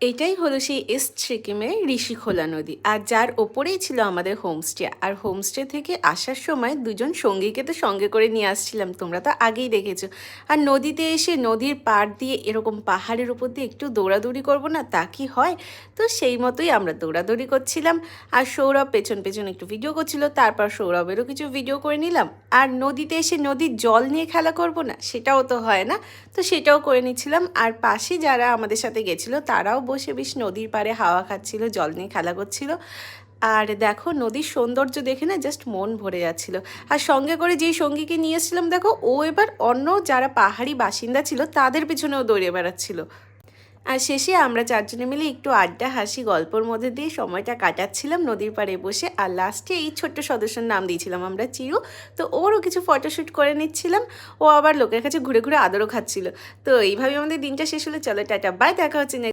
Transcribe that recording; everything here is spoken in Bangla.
এটাই হলো সেই ইস্ট সিকিমের ঋষিখোলা নদী, আর যার ওপরেই ছিল আমাদের হোমস্টে। আর হোমস্টে থেকে আসার সময় দুজন সঙ্গীকে তো সঙ্গে করে নিয়ে আসছিলাম, তোমরা তো আগেই দেখেছো। আর নদীতে এসে নদীর পাড় দিয়ে এরকম পাহাড়ের উপর দিয়ে একটু দৌড়াদৌড়ি করবো না, তা কি হয়? তো সেই মতোই আমরা দৌড়াদৌড়ি করছিলাম। আর সৌরভ পেছন পেছন একটু ভিডিও করছিল, তারপর সৌরভেরও কিছু ভিডিও করে নিলাম। আর নদীতে এসে নদীর জল নিয়ে খেলা করব না, সেটাও তো হয় না, তো সেটাও করে নিচ্ছিলাম। আর পাশে যারা আমাদের সাথে গেছিলো তারাও বসে বেশ নদীর পাড়ে হাওয়া খাচ্ছিল, জল নিয়ে খেলা করছিল। আর দেখো নদীর সৌন্দর্য দেখে না জাস্ট মন ভরে যাচ্ছিল। আর সঙ্গে করে যেই সঙ্গীকে নিয়ে এসেছিলাম দেখো, ও এবার অন্য যারা পাহাড়ি বাসিন্দা ছিল তাদের পিছনেও দৌড়ে বেড়াচ্ছিল। আর শেষে আমরা চারজনে মিলে একটু আড্ডা হাসি গল্পর মধ্যে দিয়ে সময়টা কাটাচ্ছিলাম নদীর পাড়ে বসে। আর লাস্টে এই ছোট্ট সদস্যর নাম দিয়েছিলাম আমরা চিরু। তো ওরও কিছু ফটোশ্যুট করে নিচ্ছিলাম, ও আবার লোকের কাছে ঘুরে ঘুরে আদরও খাচ্ছিল। তো এইভাবে আমাদের দিনটা শেষ হলো। চলো টাটা বাই, দেখা হচ্ছে next